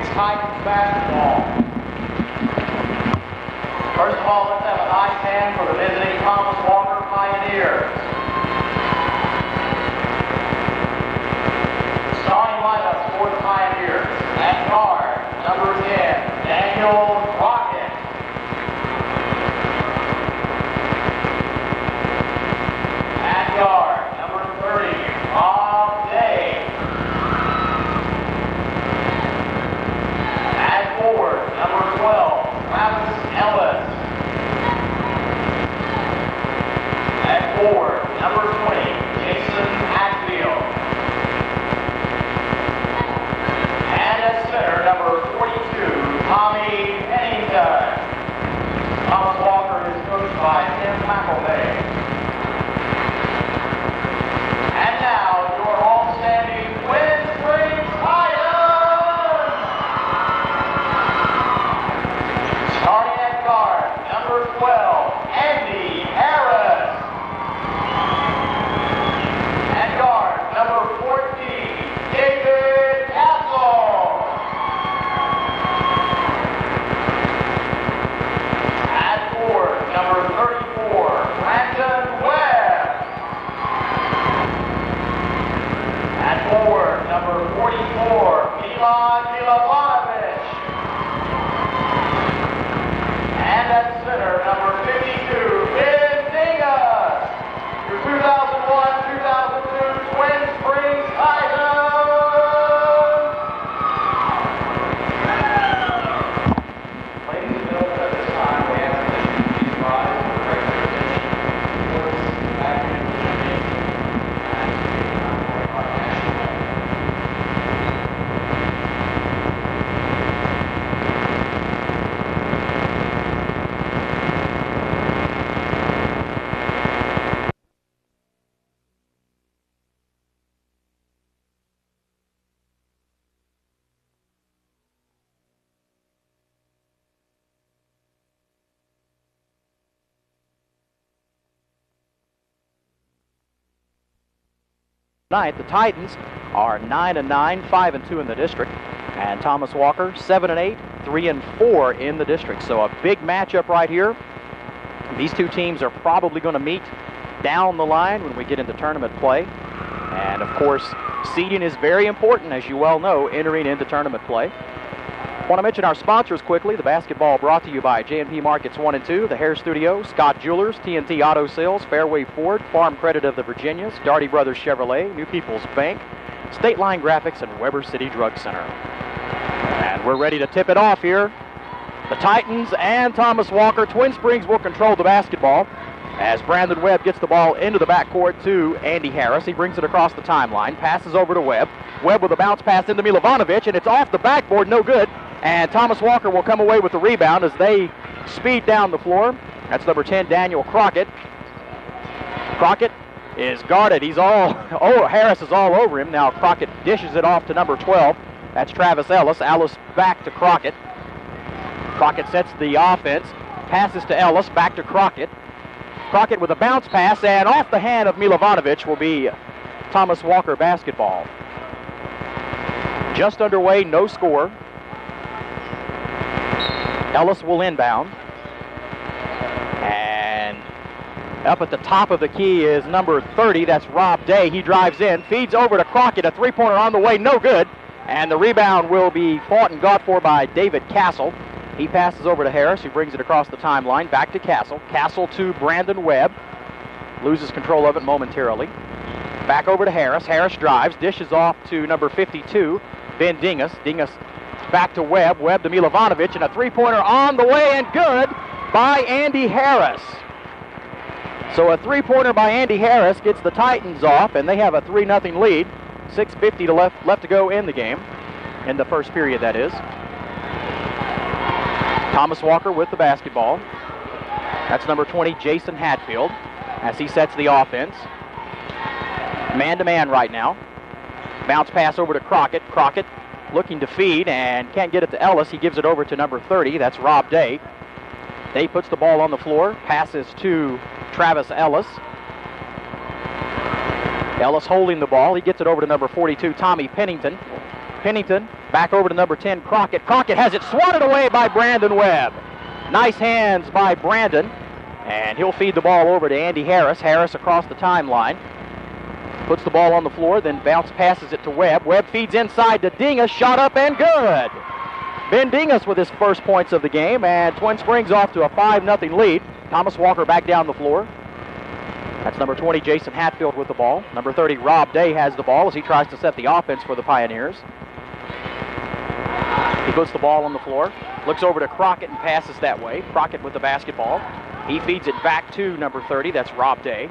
Springs Titans basketball. First of all, let's have a nice hand for the visiting Thomas Walker Pioneers. Starting lineups for the Pioneers. At guard, number 10, Daniel Crockett. At guard, number 30, Rob Day. At forward, number 12, Travis Ellis. At forward, number 20, Jason Hatfield. And at center, number 42, Tommy Pennington. Thomas Walker is coached by Tim McElvay. And now, your all-standing Twin Springs Titans! Starting at guard, number 12, Andy Harris. At guard, number 14, David Castle. At forward, number 34, Brandon Webb. At forward, number 44, Milan Milovanovich. And at center, number 52, Ben Dingus. Your 2001-2002 Twin Springs Titans. Ladies and gentlemen, at this time, we ask that you please rise for regular attention. Sports, active, Tonight, the Titans are 9-9, 5-2 in the district, and Thomas Walker 7-8, 3-4 in the district. So a big matchup right here. These two teams are probably going to meet down the line when we get into tournament play. And of course, seeding is very important, as you well know, entering into tournament play. I want to mention our sponsors quickly. The basketball brought to you by J&P Markets 1 and 2, the Hair Studio, Scott Jewelers, TNT Auto Sales, Fairway Ford, Farm Credit of the Virginias, Darty Brothers Chevrolet, New People's Bank, State Line Graphics, and Weber City Drug Center. And we're ready to tip it off here. The Titans and Thomas Walker. Twin Springs will control the basketball as Brandon Webb gets the ball into the backcourt to Andy Harris. He brings it across the timeline, passes over to Webb. Webb with a bounce pass into Milovanovich, and it's off the backboard, no good. And Thomas Walker will come away with the rebound as they speed down the floor. That's number 10, Daniel Crockett. Crockett is guarded. Harris is all over him. Now Crockett dishes it off to number 12. That's Travis Ellis. Ellis back to Crockett. Crockett sets the offense. Passes to Ellis, back to Crockett. Crockett with a bounce pass, and off the hand of Milovanovich will be Thomas Walker basketball. Just underway, no score. Ellis will inbound. And up at the top of the key is number 30. That's Rob Day. He drives in, feeds over to Crockett. A three-pointer on the way, no good. And the rebound will be fought and got for by David Castle. He passes over to Harris, who brings it across the timeline. Back to Castle. Castle to Brandon Webb. Loses control of it momentarily. Back over to Harris. Harris drives, dishes off to number 52, Ben Dingus. Dingus back to Webb. Webb to Milovanovich, and a three-pointer on the way and good by Andy Harris. So a three-pointer by Andy Harris gets the Titans off, and they have a 3-0 lead. 6:50 left to go in the game, in the first period, that is. Thomas Walker with the basketball. That's number 20, Jason Hatfield, as he sets the offense. Man-to-man right now. Bounce pass over to Crockett. Crockett looking to feed and can't get it to Ellis. He gives it over to number 30. That's Rob Day. Day puts the ball on the floor. Passes to Travis Ellis. Ellis holding the ball. He gets it over to number 42, Tommy Pennington. Pennington back over to number 10, Crockett. Crockett has it swatted away by Brandon Webb. Nice hands by Brandon, and he'll feed the ball over to Andy Harris. Harris across the timeline. Puts the ball on the floor, then bounce passes it to Webb. Webb feeds inside to Dingus, shot up and good. Ben Dingus with his first points of the game, and Twin Springs off to a 5-0 lead. Thomas Walker back down the floor. That's number 20, Jason Hatfield with the ball. Number 30, Rob Day has the ball as he tries to set the offense for the Pioneers. He puts the ball on the floor, looks over to Crockett and passes that way. Crockett with the basketball. He feeds it back to number 30, that's Rob Day.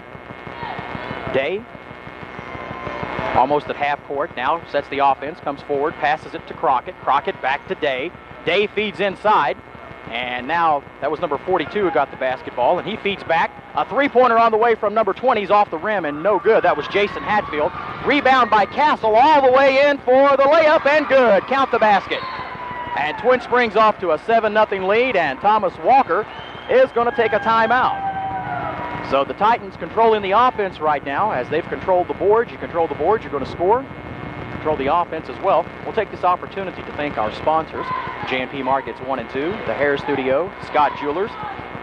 Day, almost at half court, now sets the offense, comes forward, passes it to Crockett. Crockett back to Day. Day feeds inside, and now that was number 42 who got the basketball, and he feeds back. A three-pointer on the way from number 20 is off the rim and no good. That was Jason Hatfield. Rebound by Castle all the way in for the layup and good. Count the basket. And Twin Springs off to a 7-0 lead, and Thomas Walker is going to take a timeout. So the Titans controlling the offense right now. As they've controlled the boards, you control the boards, you're going to score. Control the offense as well. We'll take this opportunity to thank our sponsors, J&P Markets 1 and 2, the Hair Studio, Scott Jewelers,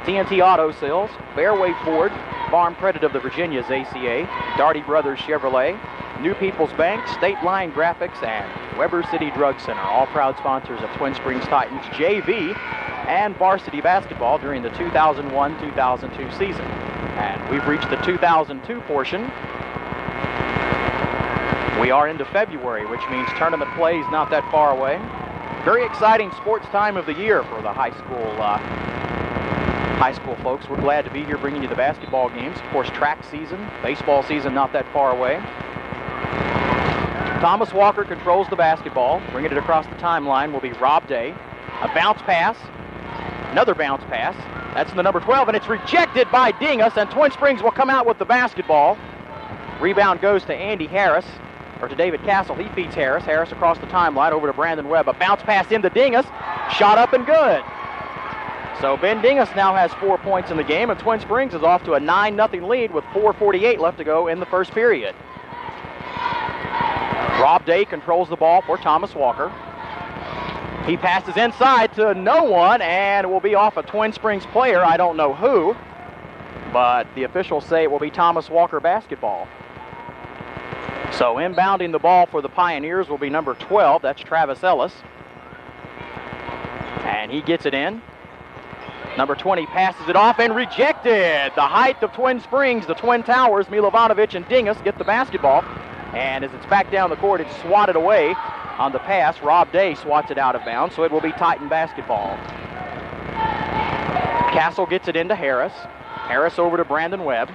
TNT Auto Sales, Fairway Ford, Farm Credit of the Virginias ACA, Darty Brothers Chevrolet, New People's Bank, State Line Graphics, and Weber City Drug Center, all proud sponsors of Twin Springs Titans JV and varsity basketball during the 2001-2002 season. And we've reached the 2002 portion. We are into February, which means tournament play is not that far away. Very exciting sports time of the year for the high school folks. We're glad to be here bringing you the basketball games. Of course, track season, baseball season not that far away. Thomas Walker controls the basketball. Bringing it across the timeline will be Rob Day. A bounce pass, another bounce pass. That's in the number 12, and it's rejected by Dingus, and Twin Springs will come out with the basketball. Rebound goes to Andy Harris, or to David Castle. He feeds Harris. Harris across the timeline over to Brandon Webb. A bounce pass into Dingus. Shot up and good. So Ben Dingus now has 4 points in the game, and Twin Springs is off to a 9-0 lead with 4:48 left to go in the first period. Rob Day controls the ball for Thomas Walker. He passes inside to no one, and it will be off a Twin Springs player. I don't know who, but the officials say it will be Thomas Walker basketball. So inbounding the ball for the Pioneers will be number 12. That's Travis Ellis. And he gets it in. Number 20 passes it off and rejected. The height of Twin Springs, the Twin Towers, Milovanovic and Dingus get the basketball. And as it's back down the court, it's swatted away on the pass. Rob Day swats it out of bounds, so it will be Titan basketball. Castle gets it into Harris. Harris over to Brandon Webb.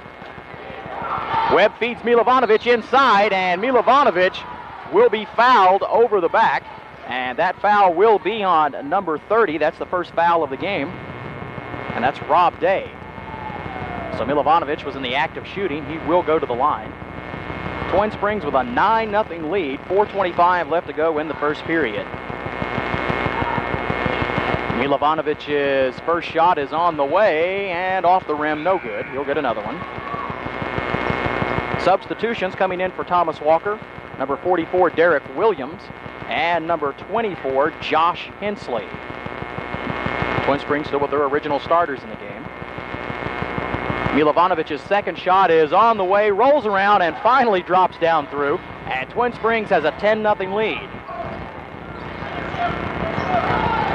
Webb feeds Milovanovic inside, and Milovanovic will be fouled over the back. And that foul will be on number 30. That's the first foul of the game. And that's Rob Day. So Milovanovic was in the act of shooting. He will go to the line. Twin Springs with a 9-0 lead. 4:25 left to go in the first period. Milovanovic's first shot is on the way and off the rim, no good. He'll get another one. Substitutions coming in for Thomas Walker. Number 44, Derek Williams, and number 24, Josh Hensley. Twin Springs still with their original starters in the game. Milovanovic's second shot is on the way, rolls around, and finally drops down through. And Twin Springs has a 10-0 lead.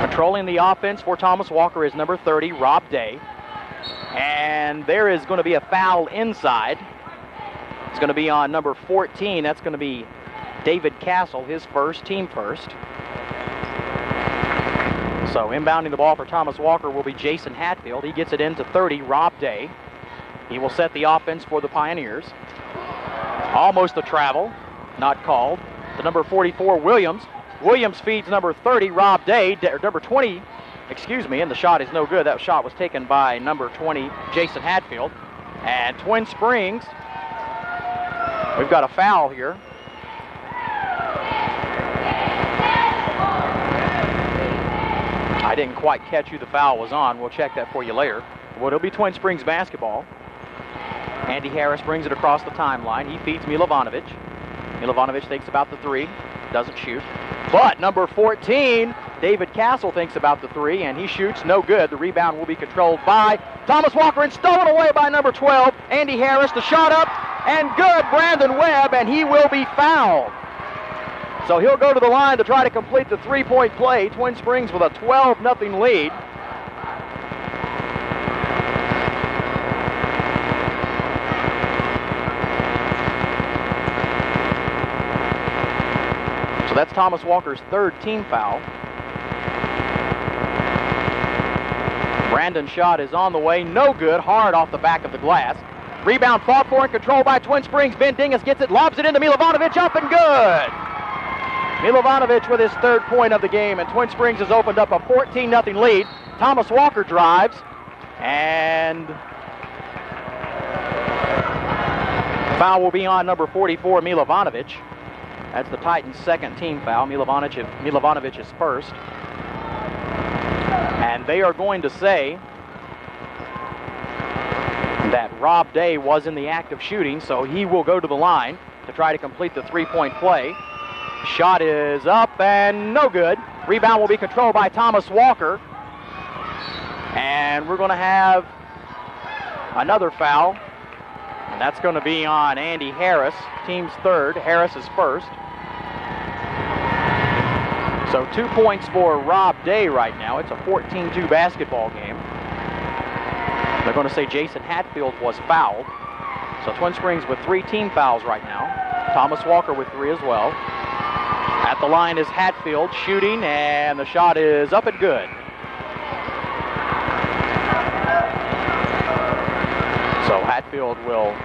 Controlling the offense for Thomas Walker is number 30, Rob Day. And there is going to be a foul inside. It's going to be on number 14. That's going to be David Castle, his first, team first. So inbounding the ball for Thomas Walker will be Jason Hatfield. He gets it into 30, Rob Day. He will set the offense for the Pioneers. Almost a travel, not called. The number 44, Williams. Williams feeds number 30, Rob Day, number 20, and the shot is no good. That shot was taken by number 20, Jason Hatfield. And Twin Springs, we've got a foul here. I didn't quite catch who the foul was on. We'll check that for you later. Well, it'll be Twin Springs basketball. Andy Harris brings it across the timeline. He feeds Milovanovic. Milovanovic takes about the three, doesn't shoot. But number 14, David Castle, thinks about the three, and he shoots. No good. The rebound will be controlled by Thomas Walker and stolen away by number 12, Andy Harris. The shot up and good, Brandon Webb, and he will be fouled. So he'll go to the line to try to complete the three-point play. Twin Springs with a 12-0 lead. So that's Thomas Walker's third team foul. Brandon's shot is on the way, no good, hard off the back of the glass. Rebound fought for and controlled by Twin Springs. Ben Dingus gets it, lobs it into Milovanovic, up and good. Milovanovic with his third point of the game, and Twin Springs has opened up a 14-0 lead. Thomas Walker drives, and foul will be on number 44, Milovanovic. That's the Titans' second team foul. Milovanovic is first. And they are going to say that Rob Day was in the act of shooting, so he will go to the line to try to complete the three-point play. Shot is up and no good. Rebound will be controlled by Thomas Walker. And we're going to have another foul. And that's going to be on Andy Harris, team's third. Harris is first. So 2 points for Rob Day right now. It's a 14-2 basketball game. They're going to say Jason Hatfield was fouled. So Twin Springs with 3 team fouls right now. Thomas Walker with 3 as well. At the line is Hatfield shooting, and the shot is up and good. So Hatfield will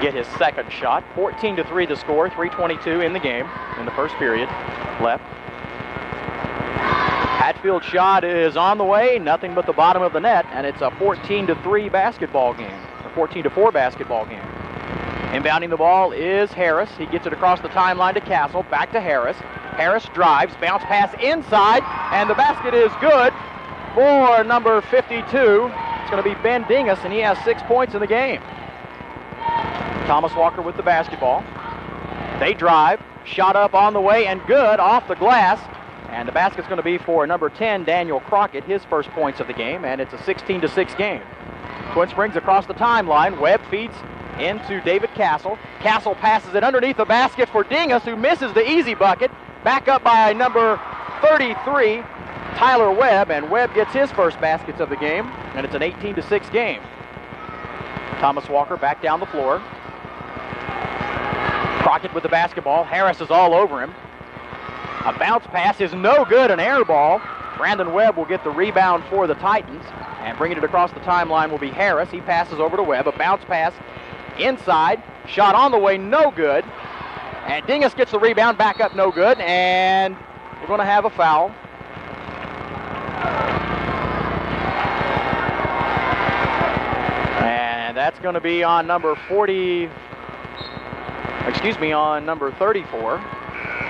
get his second shot. 14-3 the score, 3:22 in the game in the first period left. Hatfield's shot is on the way, nothing but the bottom of the net, and it's a 14-3 basketball game, or 14-4 basketball game. Inbounding the ball is Harris. He gets it across the timeline to Castle, back to Harris. Harris drives, bounce pass inside, and the basket is good for number 52. It's going to be Ben Dingus, and he has 6 points in the game. Thomas Walker with the basketball. They drive, shot up on the way, and good off the glass. And the basket's going to be for number 10, Daniel Crockett, his first points of the game, and it's a 16-6 game. Twin Springs across the timeline. Webb feeds into David Castle. Castle passes it underneath the basket for Dingus, who misses the easy bucket. Back up by number 33, Tyler Webb, and Webb gets his first baskets of the game, and it's an 18-6 game. Thomas Walker back down the floor. Crockett with the basketball. Harris is all over him. A bounce pass is no good, an air ball. Brandon Webb will get the rebound for the Titans, and bringing it across the timeline will be Harris. He passes over to Webb. A bounce pass inside. Shot on the way, no good. And Dingus gets the rebound, back up, no good. And we're going to have a foul. And that's going to be on number 34.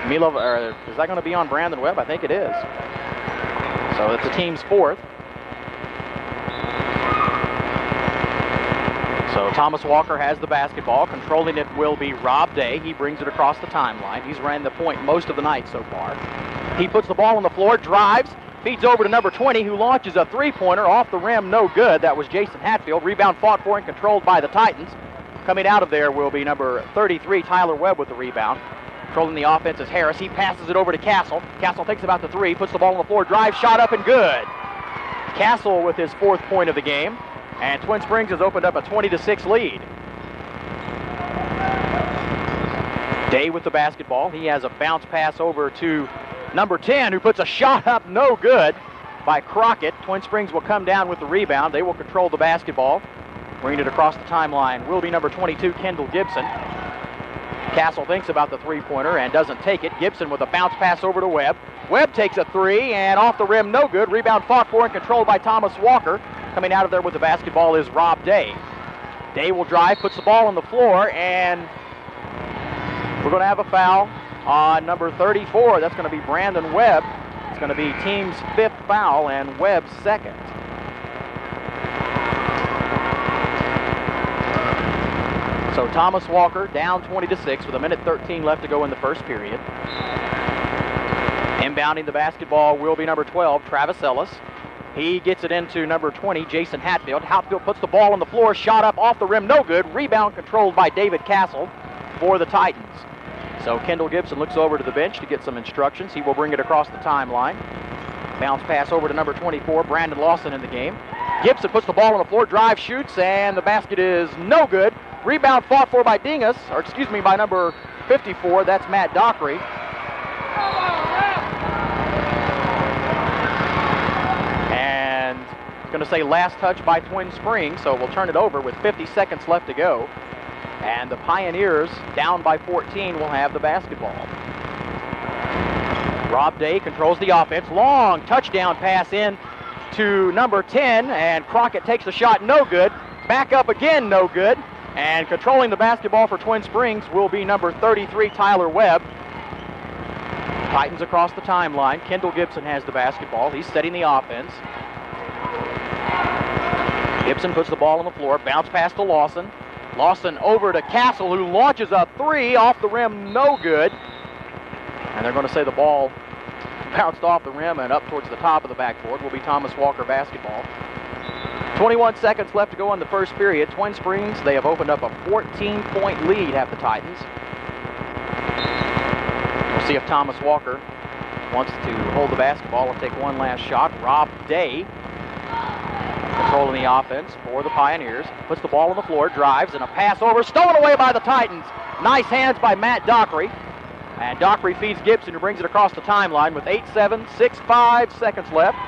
Is that going to be on Brandon Webb? I think it is. So it's the team's fourth. So Thomas Walker has the basketball. Controlling it will be Rob Day. He brings it across the timeline. He's ran the point most of the night so far. He puts the ball on the floor, drives, feeds over to number 20, who launches a three-pointer off the rim, no good. That was Jason Hatfield. Rebound fought for and controlled by the Titans. Coming out of there will be number 33, Tyler Webb, with the rebound. Controlling the offense is Harris. He passes it over to Castle. Castle thinks about the three, puts the ball on the floor, drives, shot up and good. Castle with his 4th point of the game, and Twin Springs has opened up a 20-6 lead. Day with the basketball. He has a bounce pass over to number 10, who puts a shot up, no good, by Crockett. Twin Springs will come down with the rebound. They will control the basketball. Bringing it across the timeline will be number 22, Kendall Gibson. Castle thinks about the three-pointer and doesn't take it. Gibson with a bounce pass over to Webb. Webb takes a three, and off the rim, no good. Rebound fought for and controlled by Thomas Walker. Coming out of there with the basketball is Rob Day. Day will drive, puts the ball on the floor, and we're going to have a foul on number 34. That's going to be Brandon Webb. It's going to be team's 5th foul and Webb's 2nd. So Thomas Walker down 20-6 with 1:13 left to go in the first period. Inbounding the basketball will be number 12, Travis Ellis. He gets it into number 20, Jason Hatfield. Hatfield puts the ball on the floor, shot up off the rim, no good. Rebound controlled by David Castle for the Titans. So Kendall Gibson looks over to the bench to get some instructions. He will bring it across the timeline. Bounce pass over to number 24, Brandon Lawson in the game. Gibson puts the ball on the floor, drives, shoots, and the basket is no good. Rebound fought for by by number 54. That's Matt Dockery. And it's going to say last touch by Twin Springs, so we'll turn it over with 50 seconds left to go. And the Pioneers, down by 14, will have the basketball. Rob Day controls the offense. Long touchdown pass in to number 10, and Crockett takes the shot, no good. Back up again, no good. And controlling the basketball for Twin Springs will be number 33, Tyler Webb. Titans across the timeline. Kendall Gibson has the basketball. He's setting the offense. Gibson puts the ball on the floor, bounce pass to Lawson. Lawson over to Castle, who launches a three off the rim, no good. And they're going to say the ball bounced off the rim and up towards the top of the backboard. Will be Thomas Walker basketball. 21 seconds left to go in the first period. Twin Springs, they have opened up a 14-point lead, have the Titans. We'll see if Thomas Walker wants to hold the basketball and take one last shot. Rob Day controlling the offense for the Pioneers. Puts the ball on the floor, drives, and a pass over, stolen away by the Titans. Nice hands by Matt Dockery. And Dockery feeds Gibson, who brings it across the timeline with 6.5 seconds left.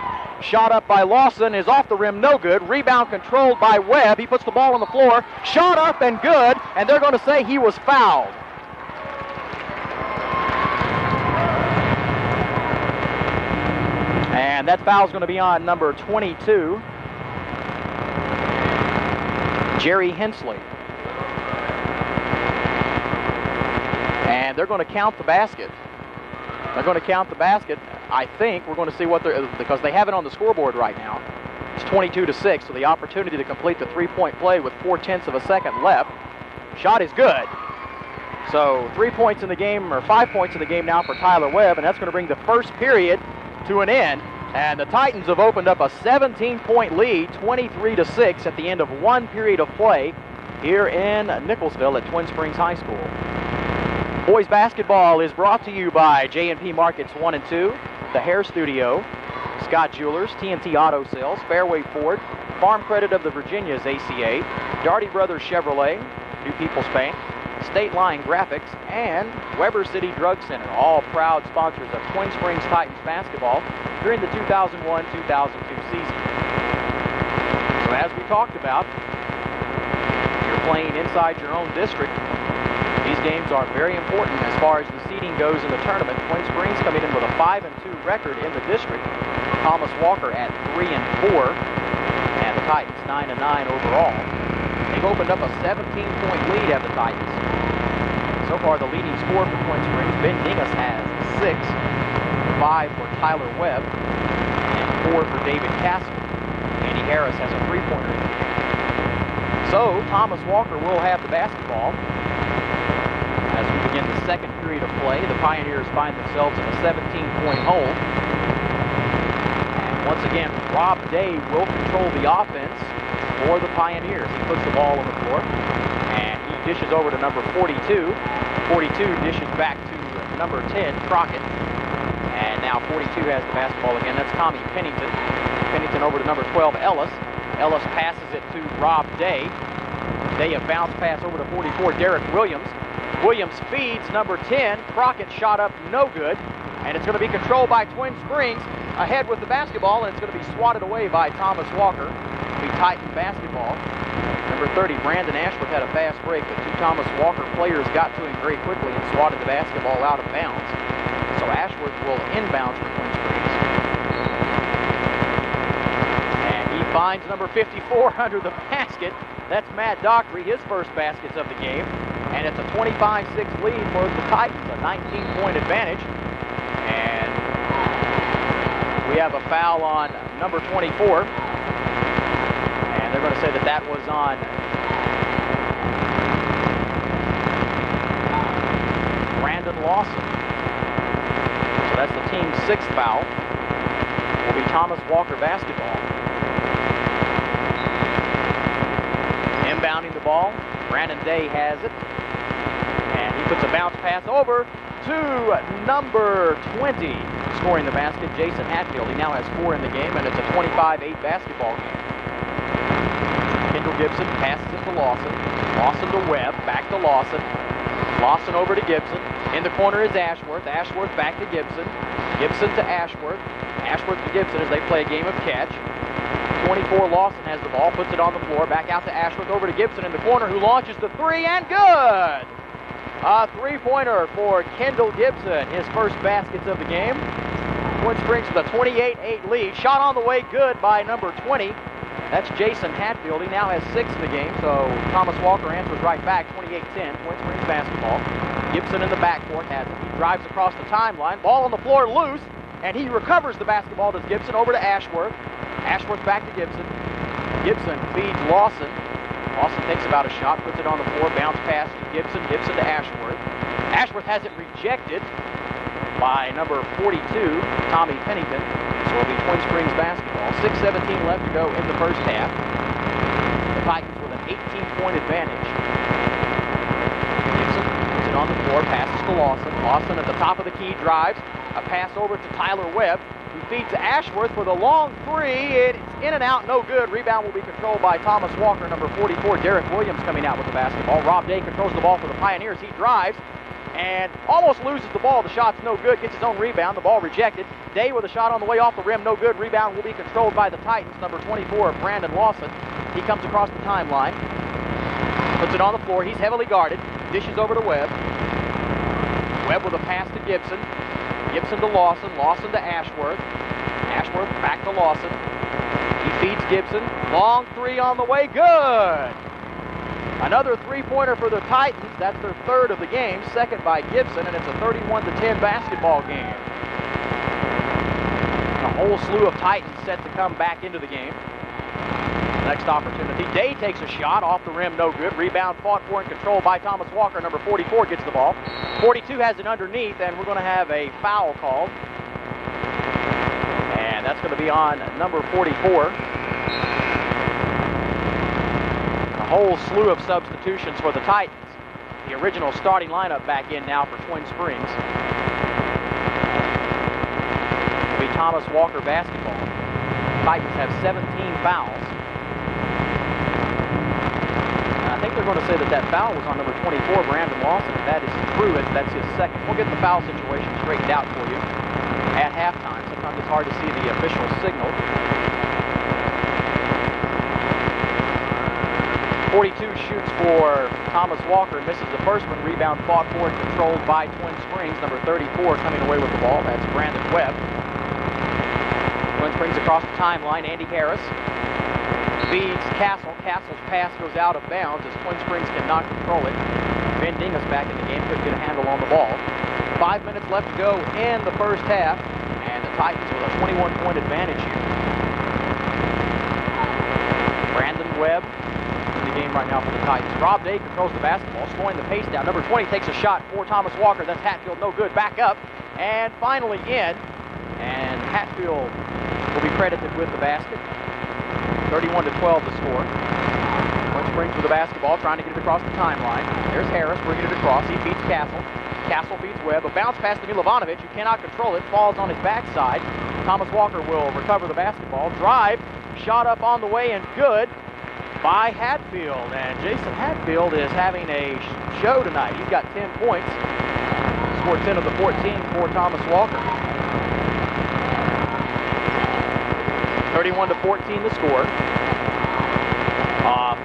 Shot up by Lawson is off the rim, no good. Rebound controlled by Webb. He puts the ball on the floor. Shot up and good, and they're going to say he was fouled. And that foul's going to be on number 22, Jerry Hensley. And they're going to count the basket. They're going to count the basket. I think we're going to see what they're, because they have it on the scoreboard right now. It's 22-6, so the opportunity to complete the three-point play with 0.4 of a second left. Shot is good. So 3 points in the game, or 5 points in the game now for Tyler Webb, and that's going to bring the first period to an end. And the Titans have opened up a 17-point lead, 23-6 at the end of one period of play here in Nicholsville at Twin Springs High School. Boys basketball is brought to you by J&P Markets 1 and 2, The Hair Studio, Scott Jewelers, TNT Auto Sales, Fairway Ford, Farm Credit of the Virginias ACA, Darty Brothers Chevrolet, New People's Bank, State Line Graphics, and Weber City Drug Center, all proud sponsors of Twin Springs Titans basketball during the 2001-2002 season. So as we talked about, you're playing inside your own district. These games are very important as far as the seeding goes in the tournament. Twin Springs coming in with a 5-2 record in the district. Thomas Walker at 3-4, and the Titans 9-9 overall. They've opened up a 17-point lead at the Titans. So far, the leading scorer for Twin Springs, Ben Dingus, has 6, 5 for Tyler Webb, and 4 for David Castle. Andy Harris has a three-pointer. So Thomas Walker will have the basketball. As we begin the second period of play, the Pioneers find themselves in a 17-point hole. And once again, Rob Day will control the offense for the Pioneers. He puts the ball on the floor, and he dishes over to number 42. 42 dishes back to number 10, Crockett. And now 42 has the basketball again. That's Tommy Pennington. Pennington over to number 12, Ellis. Ellis passes it to Rob Day. Day a bounce pass over to 44, Derek Williams. Williams feeds number 10. Crockett shot up, no good. And it's going to be controlled by Twin Springs. Ahead with the basketball, and it's going to be swatted away by Thomas Walker. It'll be Titan basketball. Number 30, Brandon Ashworth, had a fast break, but two Thomas Walker players got to him very quickly and swatted the basketball out of bounds. So Ashworth will inbounds for Twin Springs. And he finds number 54 under the basket. That's Matt Dockery, his first baskets of the game. And it's a 25-6 lead for the Titans, a 19-point advantage. And we have a foul on number 24. And they're going to say that that was on Brandon Lawson. So that's the team's 6th foul. Will be Thomas Walker basketball. Inbounding the ball, Brandon Day has it. And he puts a bounce pass over to number 20. Scoring the basket, Jason Hatfield. He now has 4 in the game, and it's a 25-8 basketball game. Kendall Gibson passes it to Lawson. Lawson to Webb, back to Lawson. Lawson over to Gibson. In the corner is Ashworth. Ashworth back to Gibson. Gibson to Ashworth. Ashworth to Gibson as they play a game of catch. 24, Lawson has the ball, puts it on the floor, back out to Ashworth, over to Gibson in the corner, who launches the 3, and good! A 3-pointer for Kendall Gibson, his first baskets of the game. Twin Springs with a 28-8 lead. Shot on the way, good by number 20. That's Jason Hatfield. He now has 6 in the game, so Thomas Walker answers right back, 28-10, Twin Springs basketball. Gibson in the backcourt has it. He drives across the timeline, ball on the floor loose, and he recovers the basketball to Gibson, over to Ashworth. Ashworth back to Gibson. Gibson feeds Lawson. Lawson thinks about a shot, puts it on the floor, bounce pass to Gibson. Gibson to Ashworth. Ashworth has it rejected by number 42, Tommy Pennington. So it'll be Twin Springs basketball. 6:17 left to go in the first half. The Titans with an 18-point advantage. Gibson puts it on the floor, passes to Lawson. Lawson at the top of the key, drives. A pass over to Tyler Webb, who feeds to Ashworth for the long 3. It's in and out, no good. Rebound will be controlled by Thomas Walker, number 44. Derek Williams coming out with the basketball. Rob Day controls the ball for the Pioneers. He drives and almost loses the ball. The shot's no good. Gets his own rebound. The ball rejected. Day with a shot on the way off the rim, no good. Rebound will be controlled by the Titans, number 24, Brandon Lawson. He comes across the timeline, puts it on the floor. He's heavily guarded. Dishes over to Webb. Webb with a pass to Gibson. Gibson to Lawson. Lawson to Ashworth. Ashworth back to Lawson. He feeds Gibson. Long 3 on the way. Good! Another 3-pointer for the Titans. That's their 3rd of the game. 2nd by Gibson, and it's a 31-10 basketball game. A whole slew of Titans set to come back into the game. Next opportunity. Day takes a shot off the rim, no good. Rebound fought for and controlled by Thomas Walker. Number 44 gets the ball. 42 has it underneath, and we're going to have a foul called. And that's going to be on number 44. A whole slew of substitutions for the Titans. The original starting lineup back in now for Twin Springs. It'll be Thomas Walker basketball. Titans have 17 fouls. I think they're going to say that foul was on number 24, Brandon Lawson. If that is true, that's his 2nd. We'll get the foul situation straightened out for you at halftime. Sometimes it's hard to see the official signal. 42 shoots for Thomas Walker, misses the first one. Rebound fought for and controlled by Twin Springs. Number 34 coming away with the ball. That's Brandon Webb. Twin Springs across the timeline. Andy Harris feeds Castle. Castle's pass goes out of bounds as Twin Springs cannot control it. Ben Dingus back in the game, couldn't get a handle on the ball. 5 minutes left to go in the first half, and the Titans with a 21-point advantage here. Brandon Webb in the game right now for the Titans. Rob Day controls the basketball, slowing the pace down. Number 20 takes a shot for Thomas Walker. That's Hatfield, no good. Back up, and finally in. And Hatfield will be credited with the basket. 31-12 the score. Twin Springs with the basketball, trying to get it across the timeline. There's Harris bringing it across. He feeds Castle. Castle feeds Webb. A bounce pass to Milovanovich, who cannot control it. Falls on his backside. Thomas Walker will recover the basketball. Drive. Shot up on the way and good by Hatfield. And Jason Hatfield is having a show tonight. He's got 10 points. Scored 10 of the 14 for Thomas Walker. 31-14 the score.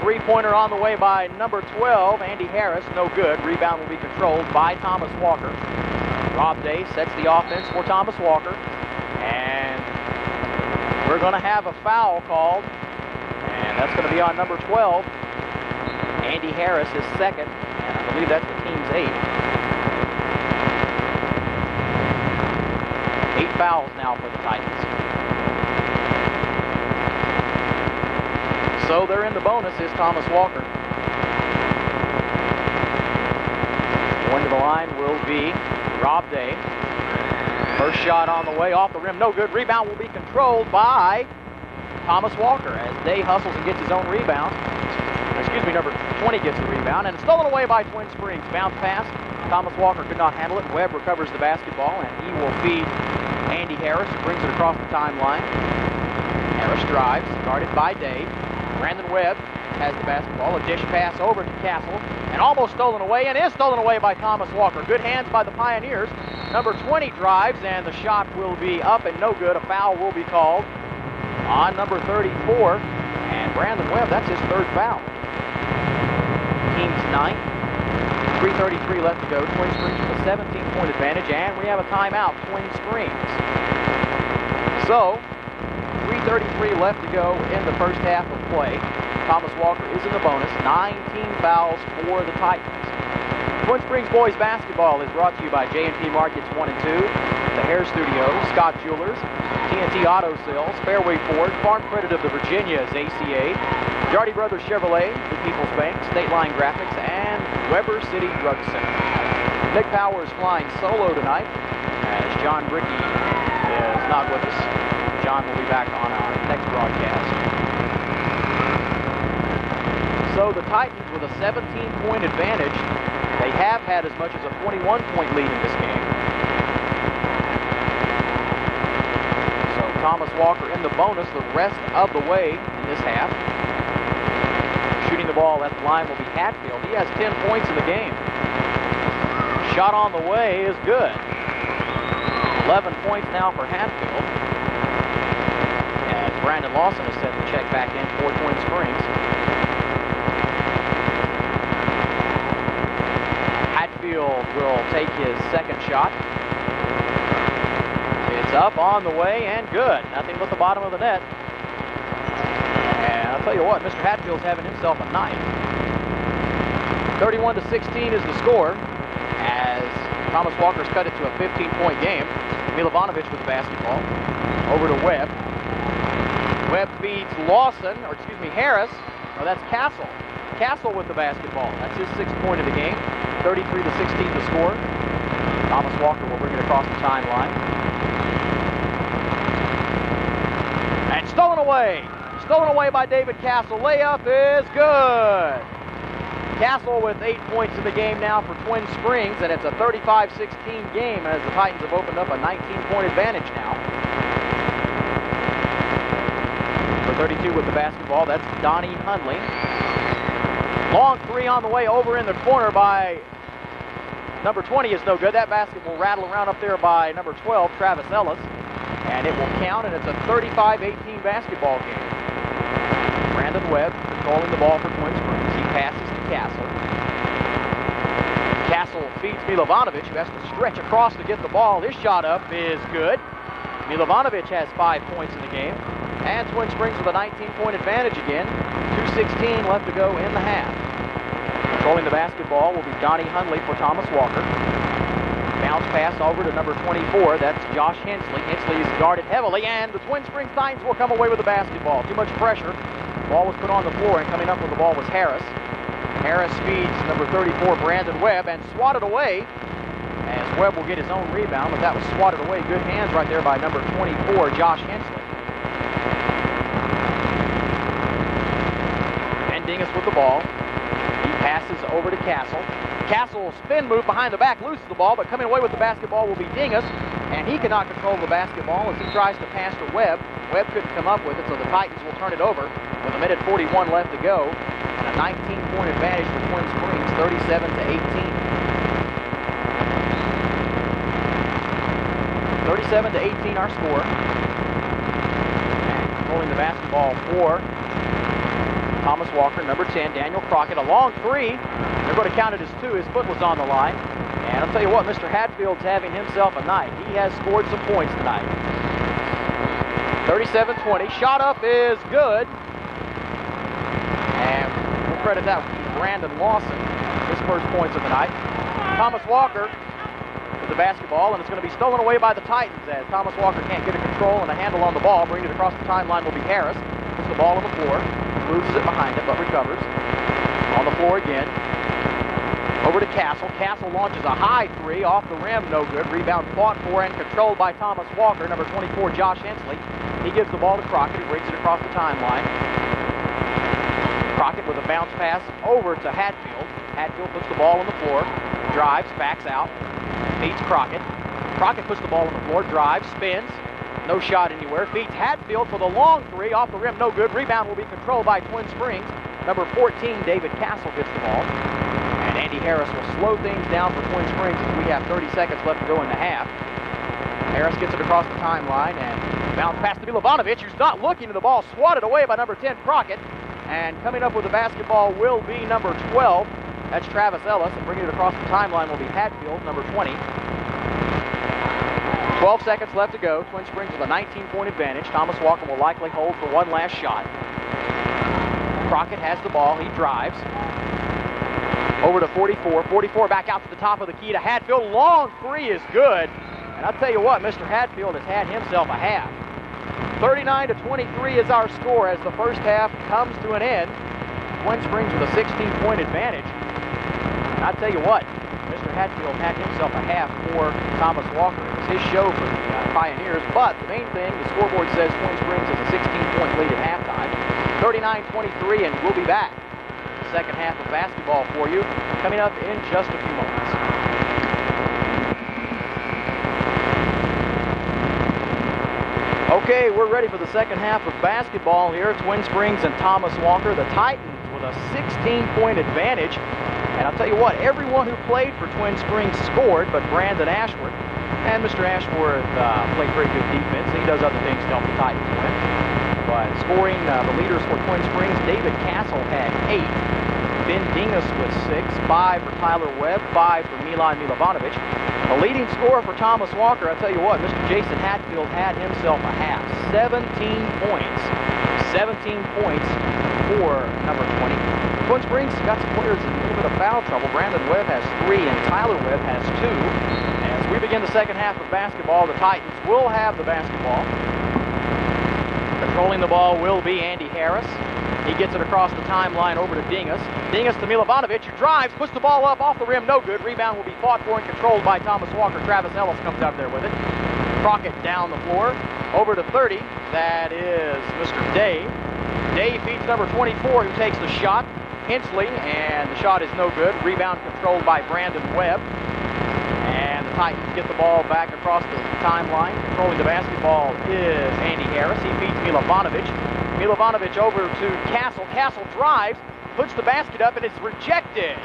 3-pointer on the way by number 12, Andy Harris, no good. Rebound will be controlled by Thomas Walker. Rob Day sets the offense for Thomas Walker. And we're going to have a foul called. And that's going to be on number 12. Andy Harris is 2nd. And I believe that's the team's 8th. 8 fouls now for the Titans. So they're in the bonus is Thomas Walker. Going to the line will be Rob Day. First shot on the way, off the rim, no good. Rebound will be controlled by Thomas Walker as Day hustles and gets his own rebound. Excuse me, number 20 gets the rebound, and it's stolen away by Twin Springs. Bounce pass. Thomas Walker could not handle it. Webb recovers the basketball, and he will feed Andy Harris, who brings it across the timeline. Harris drives, guarded by Day. Brandon Webb has the basketball. A dish pass over to Castle, and almost stolen away, and is stolen away by Thomas Walker. Good hands by the Pioneers. Number 20 drives, and the shot will be up and no good. A foul will be called on number 34, and Brandon Webb, that's his third foul. Team's ninth. 3:33 left to go. Twin Springs with a 17-point advantage, and we have a timeout, Twin Springs. So, 3:33 left to go in the first half of play. Thomas Walker is in the bonus. 19 fouls for the Titans. Twin Springs boys basketball is brought to you by J&P Markets 1 and 2, the Hair Studio, Scott Jewelers, TNT Auto Sales, Fairway Ford, Farm Credit of the Virginias, ACA, Jardy Brothers Chevrolet, the People's Bank, State Line Graphics, and Weber City Drug Center. Nick Powers flying solo tonight as John Brickey is not with us. John will be back on our next broadcast. So the Titans with a 17-point advantage. They have had as much as a 21-point lead in this game. So Thomas Walker in the bonus the rest of the way in this half. Shooting the ball at the line will be Hatfield. He has 10 points in the game. Shot on the way is good. 11 points now for Hatfield. As Brandon Lawson is set to check back in for Twin Springs. Hatfield will take his second shot. It's up on the way and good. Nothing but the bottom of the net. And I'll tell you what, Mr. Hatfield's having himself a night. 31-16 is the score as Thomas Walker's cut it to a 15-point game. Milovanovic with the basketball. Over to Webb. Webb feeds Lawson, or excuse me, Harris. Oh, that's Castle. Castle with the basketball. That's his 6th point of the game. 33-16 the score. Thomas Walker will bring it across the timeline. And stolen away. Stolen away by David Castle. Layup is good. Castle with 8 points in the game now for Twin Springs, and it's a 35-16 game as the Titans have opened up a 19-point advantage now. For 32 with the basketball, that's Donnie Hundley. Long three on the way over in the corner by number 20 is no good. That basket will rattle around up there by number 12, Travis Ellis, and it will count, and it's a 35-18 basketball game. Brandon Webb controlling the ball for Twin Springs. He passes to Castle. Castle feeds Milovanovic, who has to stretch across to get the ball. His shot up is good. Milovanovic has 5 points in the game. And Twin Springs with a 19-point advantage again. 2:16 left to go in the half. Controlling the basketball will be Donnie Hundley for Thomas Walker. Bounce pass over to number 24. That's Josh Hensley. Hensley is guarded heavily, and the Twin Springs Titans will come away with the basketball. Too much pressure. Ball was put on the floor, and coming up with the ball was Harris. Harris feeds number 34, Brandon Webb, and swatted away as Webb will get his own rebound, but that was swatted away. Good hands right there by number 24, Josh Hensley. And Dingus with the ball. He passes over to Castle. Castle spin move behind the back, loses the ball, but coming away with the basketball will be Dingus, and he cannot control the basketball as he tries to pass to Webb. Webb couldn't come up with it, so the Titans will turn it over with 1:41 left to go, and a 19-point advantage for Twin Springs, 37-18. 37-18 our score. And controlling the basketball for Thomas Walker, number 10, Daniel Crockett, a long three. They're going to count it as 2. His foot was on the line. And I'll tell you what, Mr. Hatfield's having himself a night. He has scored some points tonight. 37-20. Shot up is good. And we'll credit that to Brandon Lawson, his first points of the night. Thomas Walker with the basketball, and it's going to be stolen away by the Titans as Thomas Walker can't get a control and a handle on the ball. Bringing it across the timeline will be Harris. Puts the ball on the floor. Loses it behind him, but recovers. On the floor again. Over to Castle. Castle launches a high three off the rim, no good. Rebound fought for and controlled by Thomas Walker. Number 24, Josh Hensley. He gives the ball to Crockett, who brings it across the timeline. Crockett with a bounce pass over to Hatfield. Hatfield puts the ball on the floor, drives, backs out, feeds Crockett. Crockett puts the ball on the floor, drives, spins, no shot anywhere. Feeds Hatfield for the long three, off the rim, no good. Rebound will be controlled by Twin Springs. Number 14, David Castle gets the ball. And Andy Harris will slow things down for Twin Springs as we have 30 seconds left to go in the half. Harris gets it across the timeline and bounce pass to Milovanovich, who's not looking to the ball, swatted away by number 10, Crockett. And coming up with the basketball will be number 12. That's Travis Ellis, and bringing it across the timeline will be Hatfield, number 20. 12 seconds left to go. Twin Springs with a 19-point advantage. Thomas Walker will likely hold for one last shot. Crockett has the ball. He drives. Over to 44. 44 back out to the top of the key to Hatfield. Long three is good. And I'll tell you what, Mr. Hatfield has had himself a half. 39-23 is our score as the first half comes to an end. Twin Springs with a 16-point advantage. And I'll tell you what, Mr. Hatfield had himself a half for Thomas Walker. It was his show for the Pioneers, but the main thing, the scoreboard says Twin Springs has a 16-point lead at halftime. 39-23, and we'll be back. The second half of basketball for you coming up in just a few moments. Okay, we're ready for the second half of basketball here. Twin Springs and Thomas Walker, the Titans with a 16-point advantage. And I'll tell you what, everyone who played for Twin Springs scored, but Brandon Ashworth. And Mr. Ashworth played very good defense. He does other things to help the Titans win. But scoring the leaders for Twin Springs, David Castle had 8. Ben Dingus with 6. 5 for Tyler Webb. 5 for Milan Milovanovich. The leading scorer for Thomas Walker, I'll tell you what, Mr. Jason Hatfield had himself a half. 17 points. 17 points for number 20. Twin Springs got some players in a little bit of foul trouble. Brandon Webb has 3 and Tyler Webb has 2. As we begin the second half of basketball, the Titans will have the basketball. Controlling the ball will be Andy Harris. He gets it across the timeline over to Dingus. Dingus to Milovanovich, who drives, puts the ball up off the rim, no good. Rebound will be fought for and controlled by Thomas Walker. Travis Ellis comes out there with it. Crockett down the floor. Over to 30, that is Mr. Day. Day feeds number 24, who takes the shot. Hensley, and the shot is no good. Rebound controlled by Brandon Webb. And the Titans get the ball back across the timeline. Controlling the basketball is Andy Harris. He feeds Milovanovich. Milovanovich over to Castle. Castle drives, puts the basket up, and it's rejected.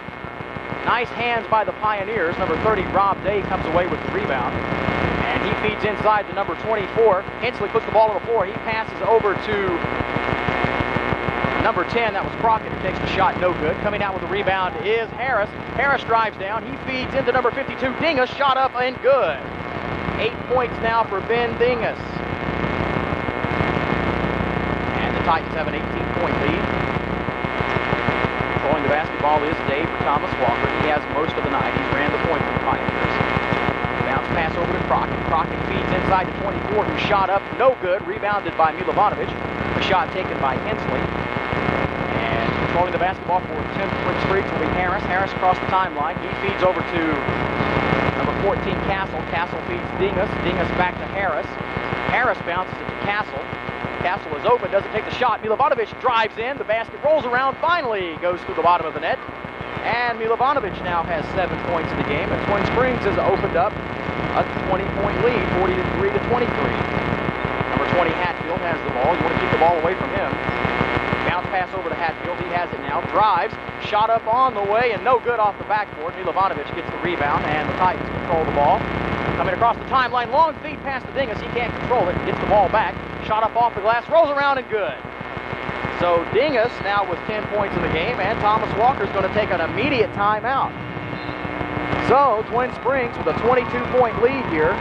Nice hands by the Pioneers. Number 30, Rob Day, comes away with the rebound. And he feeds inside to number 24. Hensley puts the ball on the floor. He passes over to number 10, that was Crockett, who takes the shot, no good. Coming out with the rebound is Harris. Harris drives down. He feeds into number 52, Dingus. Shot up and good. 8 points now for Ben Dingus. And the Titans have an 18-point lead. Controlling the basketball is Dave for Thomas Walker. He has most of the night. He's ran the point for the Pioneers. Bounce pass over to Crockett. Crockett feeds inside to 24, who shot up, no good. Rebounded by Milovanovich. The shot taken by Hensley. Controlling the basketball for Twin Springs will be Harris. Harris across the timeline. He feeds over to number 14, Castle. Castle feeds Dingus. Dingus back to Harris. Harris bounces it to Castle. Castle is open, doesn't take the shot. Milovanovich drives in. The basket rolls around, finally goes through the bottom of the net. And Milovanovich now has 7 points in the game. And Twin Springs has opened up a 20-point lead, 43-23. Number 20, Hatfield, has the ball. You want to keep the ball away from him. Bounce pass over to Hatfield. He has it now. Drives. Shot up on the way and no good off the backboard. Milovanovich gets the rebound and the Titans control the ball. Coming across the timeline. Long feed past the Dingus. He can't control it. Gets the ball back. Shot up off the glass. Rolls around and good. So Dingus now with 10 points in the game, and Thomas Walker's going to take an immediate timeout. So Twin Springs with a 22-point lead here.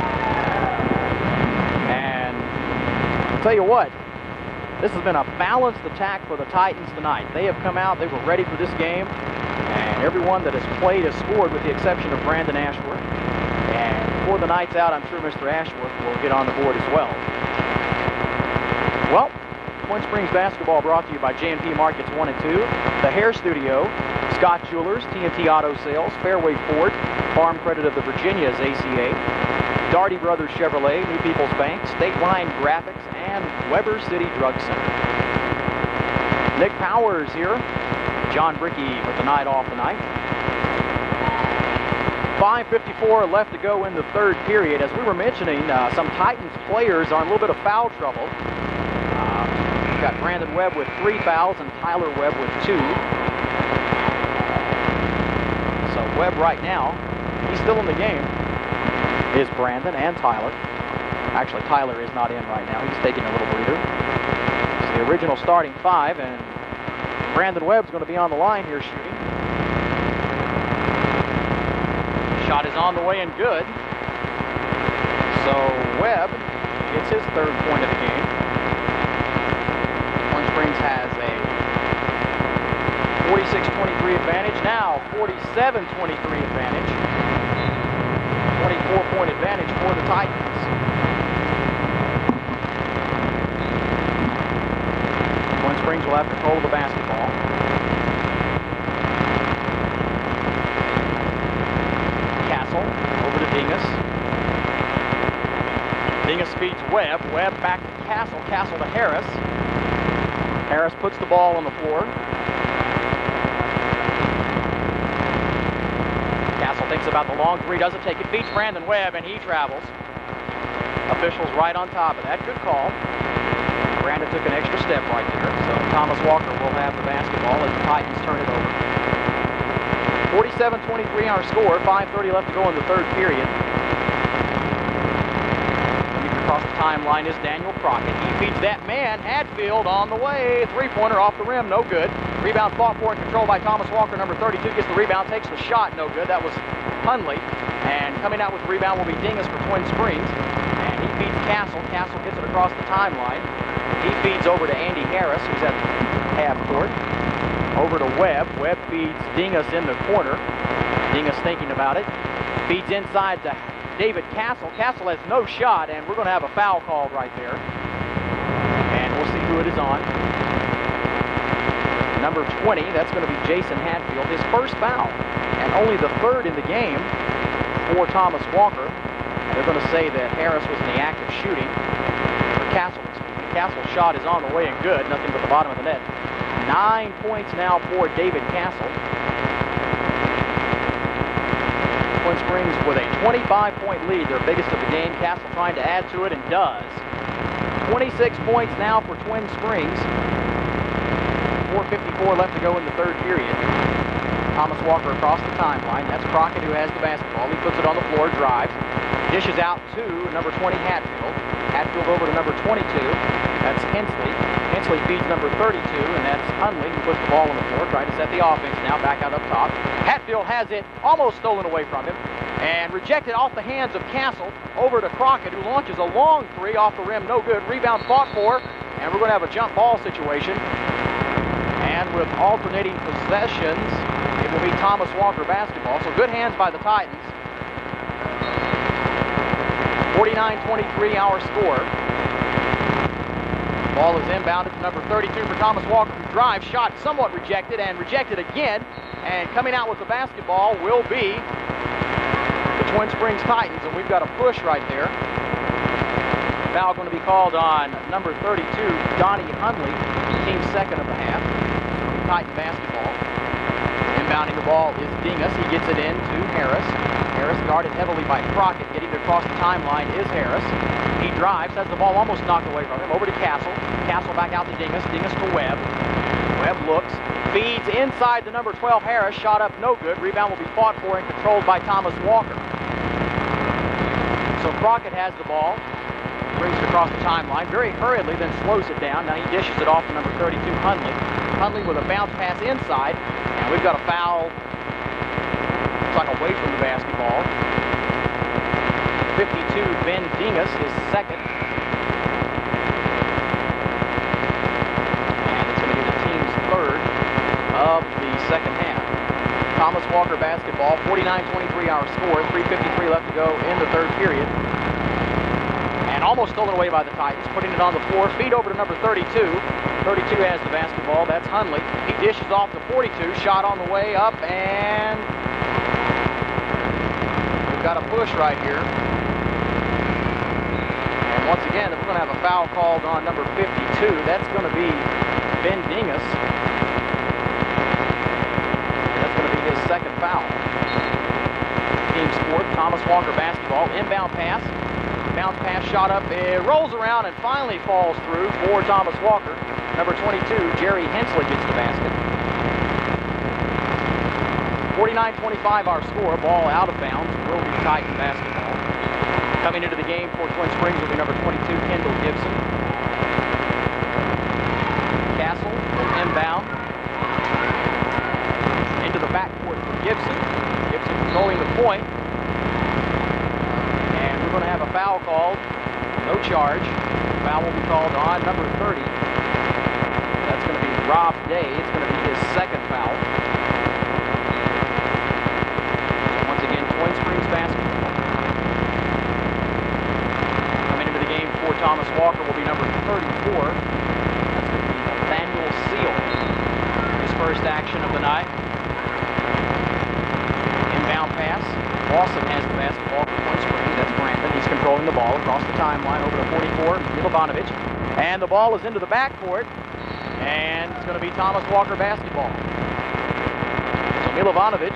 And I'll tell you what, this has been a balanced attack for the Titans tonight. They have come out, they were ready for this game, and everyone that has played has scored with the exception of Brandon Ashworth. And before the night's out, I'm sure Mr. Ashworth will get on the board as well. Well, Twin Springs basketball brought to you by J&P Markets 1 and 2, the Hair Studio, Scott Jewelers, TNT Auto Sales, Fairway Ford, Farm Credit of the Virginias ACA, Daugherty Brothers Chevrolet, New People's Bank, State Line Graphics, and Weber City Drug Center. Nick Powers here. John Brickey with the night off tonight. 5:54 left to go in the third period. As we were mentioning, some Titans players are in a little bit of foul trouble. We've got Brandon Webb with 3 fouls and Tyler Webb with 2. So Webb right now, he's still in the game, is Brandon and Tyler. Actually, Tyler is not in right now. He's taking a little breather. It's the original starting 5, and Brandon Webb's going to be on the line here shooting. Shot is on the way and good. So Webb gets his 3rd point of the game. Twin Springs has a 46-23 advantage. Now 47-23 advantage. 24-point advantage for the Titans. Twin Springs will have control of the basketball. Over to Dingus. Dingus feeds Webb. Webb back to Castle. Castle to Harris. Harris puts the ball on the floor. Castle thinks about the long 3, doesn't take it. Feeds Brandon Webb, and he travels. Officials right on top of that. Good call. Brandon took an extra step right there. So Thomas Walker will have the basketball as the Titans turn it over. 47-23 our score, 5:30 left to go in the third period. Coming across the timeline is Daniel Crockett. He feeds that man, Hadfield on the way. 3-pointer off the rim, no good. Rebound fought for and controlled by Thomas Walker, number 32, gets the rebound, takes the shot, no good. That was Hunley. And coming out with the rebound will be Dingus for Twin Springs. And he feeds Castle. Castle gets it across the timeline. He feeds over to Andy Harris, who's at half court. Over to Webb. Webb feeds Dingus in the corner. Dingus thinking about it. Feeds inside to David Castle. Castle has no shot, and we're going to have a foul called right there. And we'll see who it is on. Number 20, that's going to be Jason Hadfield. His first foul, and only the 3rd in the game for Thomas Walker. And they're going to say that Harris was in the act of shooting. For Castle, Castle's shot is on the way and good. Nothing but the bottom of the net. 9 points now for David Castle. Twin Springs with a 25-point lead, their biggest of the game. Castle trying to add to it and does. 26 points now for Twin Springs. 4:54 left to go in the third period. Thomas Walker across the timeline. That's Crockett who has the basketball. He puts it on the floor, drives. Dishes out to number 20, Hatfield. Hatfield over to number 22. That's Hensley. Hensley feeds number 32, and that's Hunley who puts the ball on the floor, trying to set the offense now back out up top. Hatfield has it almost stolen away from him and rejected off the hands of Castle over to Crockett, who launches a long 3 off the rim, no good. Rebound fought for, and we're going to have a jump ball situation. And with alternating possessions, it will be Thomas Walker basketball. So good hands by the Titans. 49-23 our score. Ball is inbounded to number 32 for Thomas Walker, who drives, shot somewhat rejected, and rejected again. And coming out with the basketball will be the Twin Springs Titans, and we've got a push right there. Foul going to be called on number 32, Donnie Hunley, team's 2nd of the half. Titan basketball. Inbounding the ball is Dingus. He gets it in to Harris. Harris guarded heavily by Crockett. Getting it across the timeline is Harris. He drives, has the ball almost knocked away from him. Over to Castle. Castle back out to Dingus. Dingus to Webb. Webb looks, feeds inside to number 12, Harris. Shot up, no good. Rebound will be fought for and controlled by Thomas Walker. So Crockett has the ball. Brings it across the timeline very hurriedly, then slows it down. Now he dishes it off to number 32, Hunley. Hunley with a bounce pass inside, and we've got a foul. Looks like away from the basketball. 52, Ben Dingus, his 2nd. And it's going to be the team's 3rd of the second half. Thomas Walker basketball, 49-23 our score, 3:53 left to go in the third period. And almost stolen away by the Titans, putting it on the floor. Feed over to number 32. 32 has the basketball. That's Hundley. He dishes off to 42. Shot on the way up, and we've got a push right here. And once again, we're going to have a foul called on number 52. That's going to be Ben Dingus. That's going to be his second foul. Team sport, Thomas Walker basketball. Inbound pass. Bounce pass shot up. It rolls around and finally falls through for Thomas Walker. Number 22, Jerry Hensley gets the basket. 49-25 our score. Ball out of bounds. Will be Titan basketball. Coming into the game for Twin Springs will be number 22, Kendall Gibson. Castle will inbound. Into the backcourt for Gibson. Gibson controlling the point. And we're going to have a foul called. No charge. Foul will be called on number 30. That's going to be Rob Day. It's going to be his second foul. Once again, Twin Springs basketball. Coming into the game for Thomas Walker will be number 34. That's going to be Nathaniel Seal. His first action of the night. Inbound pass. Lawson has the basketball for Twin Springs. That's Brandon. He's controlling the ball across the timeline over to 44, Milovanovich. And the ball is into the backcourt. And it's going to be Thomas Walker basketball. So Milovanovich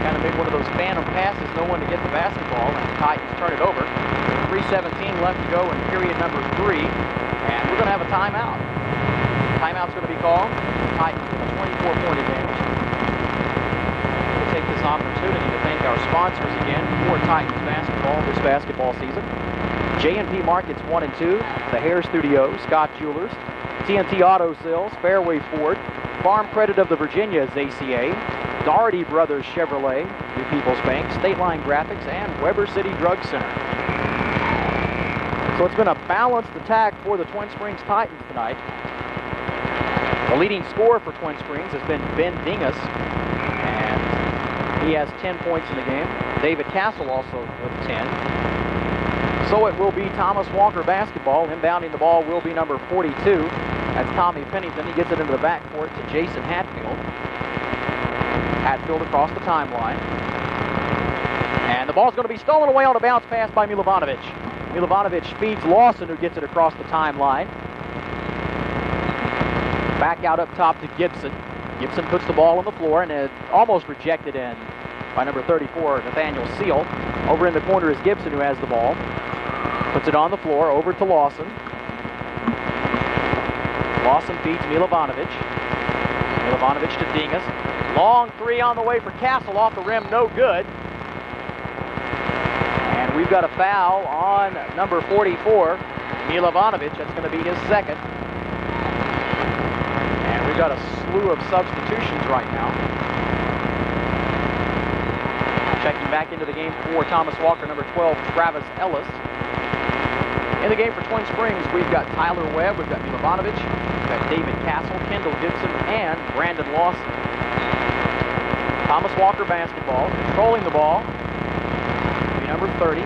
kind of made one of those phantom passes, no one to get the basketball, and the Titans turn it over. 3:17 left to go in period number 3, and we're going to have a timeout. Timeout's going to be called. The Titans with a 24-point advantage. We'll take this opportunity to thank our sponsors again for Titans basketball this basketball season. J&P Markets 1 and 2, the Hair Studio, Scott Jewelers, TNT Auto Sales, Fairway Ford, Farm Credit of the Virginias, ACA, Doherty Brothers Chevrolet, New People's Bank, State Line Graphics, and Weber City Drug Center. So it's been a balanced attack for the Twin Springs Titans tonight. The leading scorer for Twin Springs has been Ben Dingus, and he has 10 points in the game. David Castle also with 10. So it will be Thomas Walker basketball. Inbounding the ball will be number 42. That's Tommy Pennington. He gets it into the backcourt to Jason Hatfield. Hatfield across the timeline. And the ball's going to be stolen away on a bounce pass by Milovanovich. Milovanovich feeds Lawson, who gets it across the timeline. Back out up top to Gibson. Gibson puts the ball on the floor and is almost rejected in by number 34, Nathaniel Seal. Over in the corner is Gibson, who has the ball. Puts it on the floor, over to Lawson. Lawson feeds Milovanovich. Milovanovich to Dingus. Long three on the way for Castle, off the rim, no good. And we've got a foul on number 44, Milovanovich. That's going to be his second. And we've got a slew of substitutions right now. Checking back into the game for Thomas Walker, number 12, Travis Ellis. In the game for Twin Springs, we've got Tyler Webb, we've got Milovanovich, we've got David Castle, Kendall Gibson, and Brandon Lawson. Thomas Walker basketball, controlling the ball. Number 30,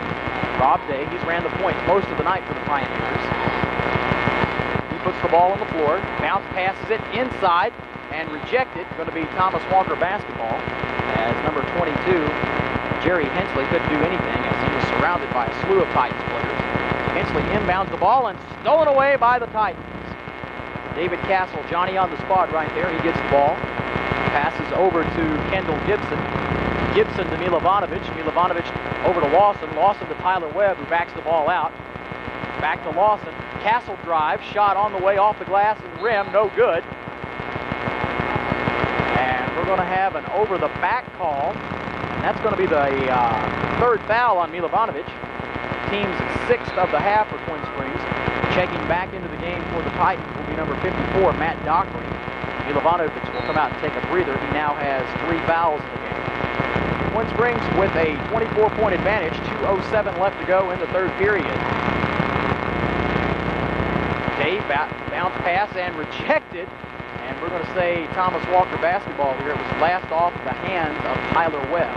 Rob Day. He's ran the point most of the night for the Pioneers. He puts the ball on the floor, bounce passes it inside, and rejected. Going to be Thomas Walker basketball, as number 22, Jerry Hensley, couldn't do anything as he was surrounded by a slew of Titans players. Hensley inbounds the ball and stolen away by the Titans. David Castle, Johnny on the spot right there. He gets the ball. Passes over to Kendall Gibson. Gibson to Milovanovich. Milovanovich over to Lawson. Lawson to Tyler Webb, who backs the ball out. Back to Lawson. Castle drive. Shot on the way off the glass and rim. No good. And we're going to have an over-the-back call. And that's going to be the third foul on Milovanovich. Team's sixth of the half for Twin Springs. Checking back into the game for the Titans will be number 54, Matt Dockery. Milovanovich will come out and take a breather. He now has 3 fouls in the game. Twin Springs with a 24-point advantage, 2:07 left to go in the third period. Dave bounce pass and rejected. And we're going to say Thomas Walker basketball here. It was last off the hands of Tyler Webb.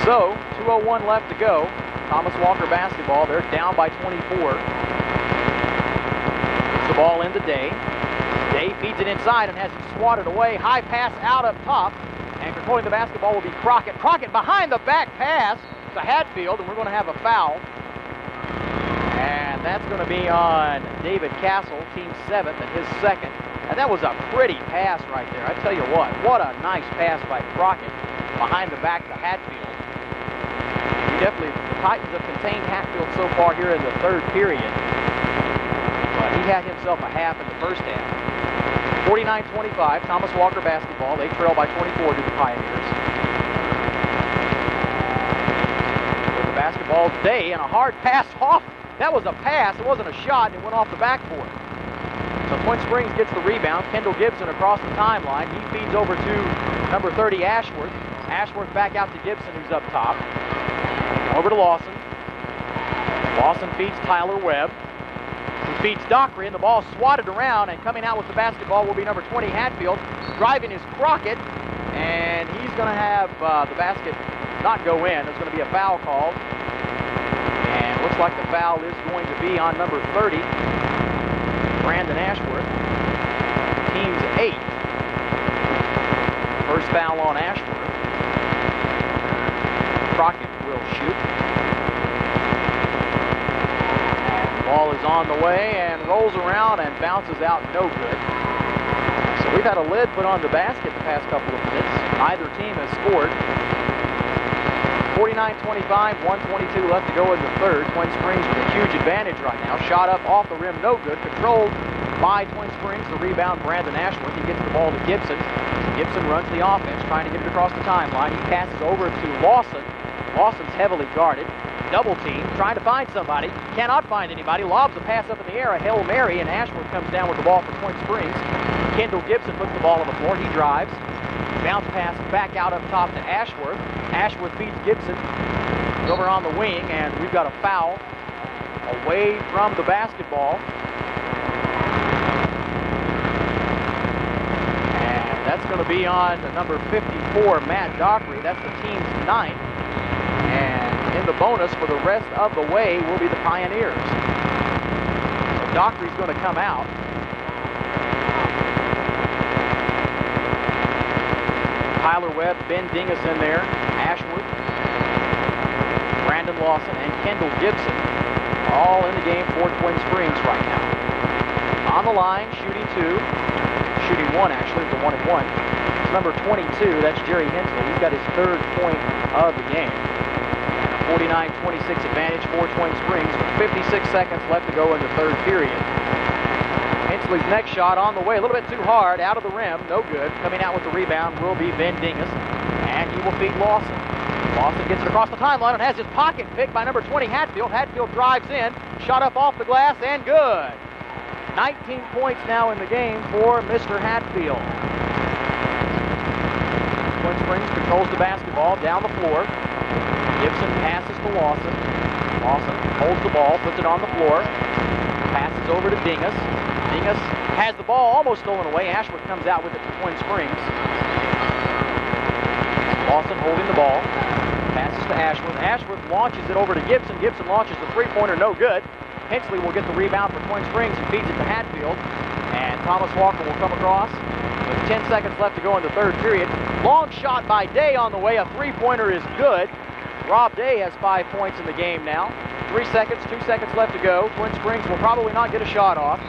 So, 2:01 left to go. Thomas Walker basketball. They're down by 24. Gets the ball into Day. Day feeds it inside and has it swatted away. High pass out up top. And controlling the basketball will be Crockett. Crockett behind the back pass to Hatfield, and we're going to have a foul. And that's going to be on David Castle, team 7th, and his 2nd. And that was a pretty pass right there. I tell you what a nice pass by Crockett behind the back to Hatfield. The Titans have contained Hatfield so far here in the 3rd period. But he had himself a half in the first half. 49-25, Thomas Walker basketball. They trail by 24 to the Pioneers. With the basketball, Day, and a hard pass off. That was a pass. It wasn't a shot. It went off the backboard. So Point Springs gets the rebound. Kendall Gibson across the timeline. He feeds over to number 30, Ashworth. Ashworth back out to Gibson, who's up top. Over to Lawson. Lawson feeds Tyler Webb, who feeds Dockery, and the ball swatted around, and coming out with the basketball will be number 20, Hatfield. Driving is Crockett, and he's going to have the basket not go in. There's going to be a foul called, and looks like the foul is going to be on number 30, Brandon Ashworth, team's 8th. First foul on Ashworth. Crockett will shoot. And the ball is on the way and rolls around and bounces out, no good. So we've had a lid put on the basket the past couple of minutes. Neither team has scored. 49-25, 1:22 left to go in the 3rd. Twin Springs with a huge advantage right now. Shot up off the rim, no good. Controlled by Twin Springs. The rebound, Brandon Ashworth. He gets the ball to Gibson. Gibson runs the offense, trying to get it across the timeline. He passes over to Lawson. Lawson's heavily guarded. Double team, trying to find somebody. Cannot find anybody. Lobs a pass up in the air, a Hail Mary, and Ashworth comes down with the ball for Twin Springs. Kendall Gibson puts the ball on the floor. He drives. Bounce pass back out up top to Ashworth. Ashworth feeds Gibson. He's over on the wing, and we've got a foul away from the basketball. And that's going to be on number 54, Matt Dockery. That's the team's 9th. And in the bonus for the rest of the way will be the Pioneers. So Dockery's going to come out. Tyler Webb, Ben Dingus in there, Ashworth, Brandon Lawson, and Kendall Gibson are all in the game for Twin Springs right now. On the line, shooting 1 actually, it's a 1-and-1. It's number 22, that's Jerry Hensley. He's got his 3rd point of the game. 49-26 advantage for Twin Springs with 56 seconds left to go in the 3rd period. Hensley's next shot on the way, a little bit too hard, out of the rim, no good. Coming out with the rebound will be Ben Dingus, and he will feed Lawson. Lawson gets it across the timeline and has his pocket picked by number 20, Hatfield. Hatfield drives in, shot up off the glass, and good. 19 points now in the game for Mr. Hatfield. Twin Springs controls the basketball down the floor. Gibson passes to Lawson. Lawson holds the ball, puts it on the floor. Passes over to Dingus. Dingus has the ball almost stolen away. Ashworth comes out with it for Twin Springs. Lawson holding the ball. Passes to Ashworth. Ashworth launches it over to Gibson. Gibson launches the three-pointer, no good. Hensley will get the rebound for Twin Springs and feeds it to Hatfield. And Thomas Walker will come across with 10 seconds left to go in the 3rd period. Long shot by Day on the way. A three-pointer is good. Rob Day has 5 points in the game now. 3 seconds, 2 seconds left to go. Twin Springs will probably not get a shot off,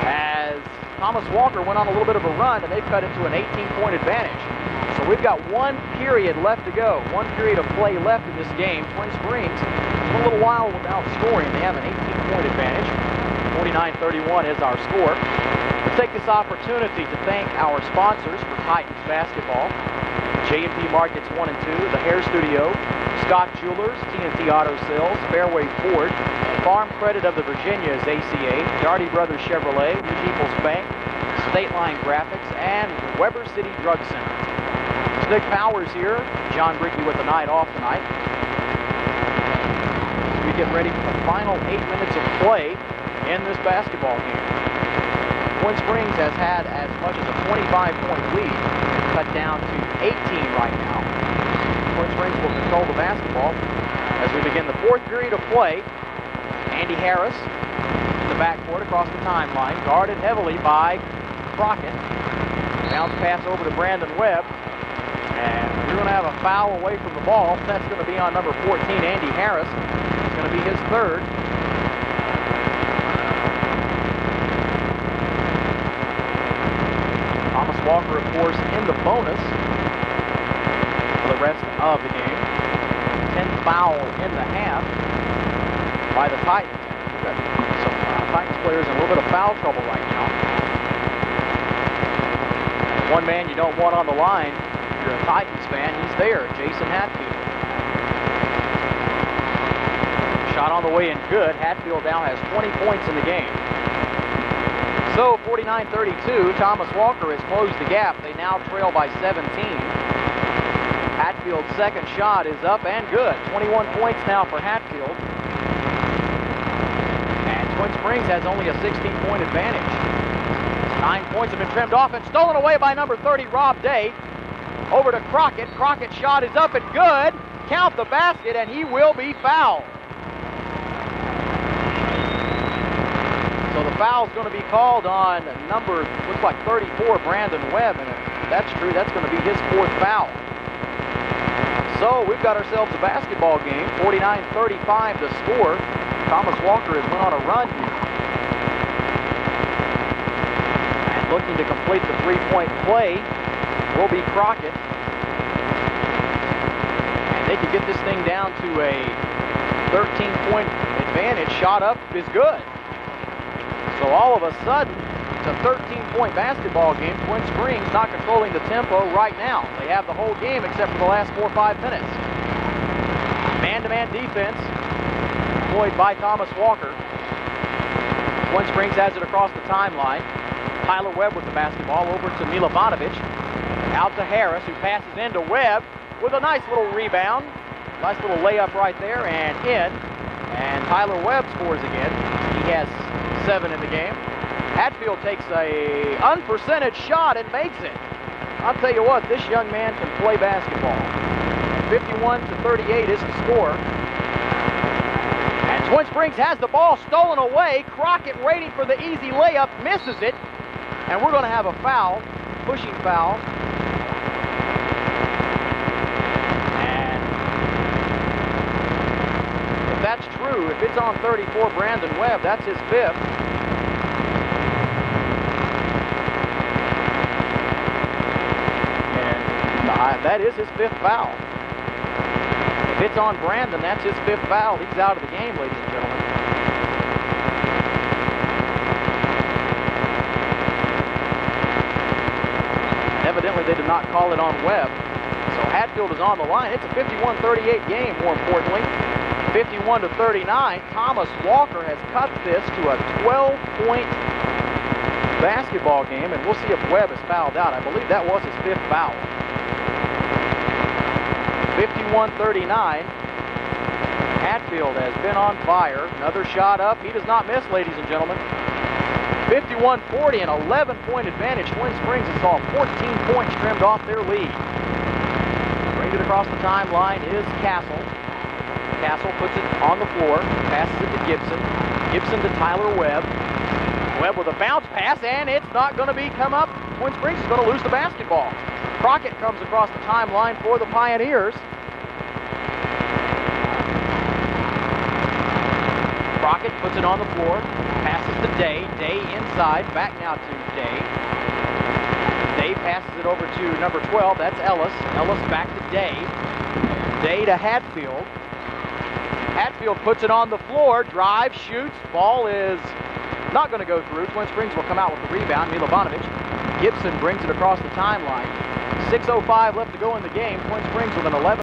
as Thomas Walker went on a little bit of a run, and they've cut it to an 18-point advantage. So we've got 1 period left to go. 1 period of play left in this game. Twin Springs, a little while without scoring. They have an 18-point advantage. 49-31 is our score. Let's take this opportunity to thank our sponsors for Titans basketball. J&P Markets 1 and 2, the Hair Studio, Scott Jewelers, TNT Auto Sales, Fairway Ford, Farm Credit of the Virginias ACA, Darty Brothers Chevrolet, New People's Bank, State Line Graphics, and Weber City Drug Center. It's Nick Powers here, John Brickey with the night off tonight. We get ready for the final 8 minutes of play in this basketball game. Twin Springs has had as much as a 25-point lead, cut down to 18 right now. Twin Springs will control the basketball as we begin the fourth period of play. Andy Harris in the backcourt across the timeline, guarded heavily by Crockett. Bounce pass over to Brandon Webb. And we're going to have a foul away from the ball. That's going to be on number 14, Andy Harris. It's going to be his third. Thomas Walker, of course, in the bonus for the rest of the game. 10th foul in the half by the Titans. We've got some Titans players in a little bit of foul trouble right now. And one man you don't want on the line, if you're a Titans fan, he's there, Jason Hatfield. Shot on the way and good. Hatfield now has 20 points in the game. So 49-32, Thomas Walker has closed the gap. They now trail by 17. Hatfield's second shot is up and good. 21 points now for Hatfield. And Twin Springs has only a 16-point advantage. 9 points have been trimmed off and stolen away by number 30, Rob Day. Over to Crockett. Crockett's shot is up and good. Count the basket, and he will be fouled. So the foul's going to be called on number, looks like 34, Brandon Webb. And if that's true, that's going to be his fourth foul. So we've got ourselves a basketball game. 49-35 to score. Thomas Walker has went on a run here. And looking to complete the three-point play will be Crockett. And they could get this thing down to a 13-point advantage. Shot up is good. So all of a sudden, it's a 13-point basketball game. Twin Springs not controlling the tempo right now. They have the whole game except for the last 4 or 5 minutes. Man-to-man defense employed by Thomas Walker. Twin Springs has it across the timeline. Tyler Webb with the basketball over to Milivanovic. Out to Harris, who passes into Webb with a nice little rebound. Nice little layup right there and in. And Tyler Webb scores again. He has 7 in the game. Hatfield takes a unpercentage shot and makes it. I'll tell you what, this young man can play basketball. 51-38 is the score. And Twin Springs has the ball stolen away. Crockett waiting for the easy layup, misses it. And we're going to have a foul, pushing foul. And if that's true, if it's on 34, Brandon Webb, that's his 5th. That is his 5th foul. If it's on Brandon, that's his 5th foul. He's out of the game, ladies and gentlemen. And evidently, they did not call it on Webb. So Hatfield is on the line. It's a 51-38 game, more importantly. 51-39. Thomas Walker has cut this to a 12-point basketball game, and we'll see if Webb is fouled out. I believe that was his 5th foul. 51-39. Hatfield has been on fire. Another shot up. He does not miss, ladies and gentlemen. 51-40, an 11-point advantage. Twin Springs has saw 14 points trimmed off their lead. Brings it across the timeline is Castle. Castle puts it on the floor. Passes it to Gibson. Gibson to Tyler Webb. Webb with a bounce pass, and it's not going to be come up. Twin Springs is going to lose the basketball. Crockett comes across the timeline for the Pioneers. Crockett puts it on the floor, passes to Day. Day inside, back now to Day. Day passes it over to number 12, that's Ellis. Ellis back to Day. Day to Hatfield. Hatfield puts it on the floor, drives, shoots. Ball is not going to go through. Twin Springs will come out with the rebound. Milivanovic. Gibson brings it across the timeline. 6:05 left to go in the game. Twin Springs with an 11.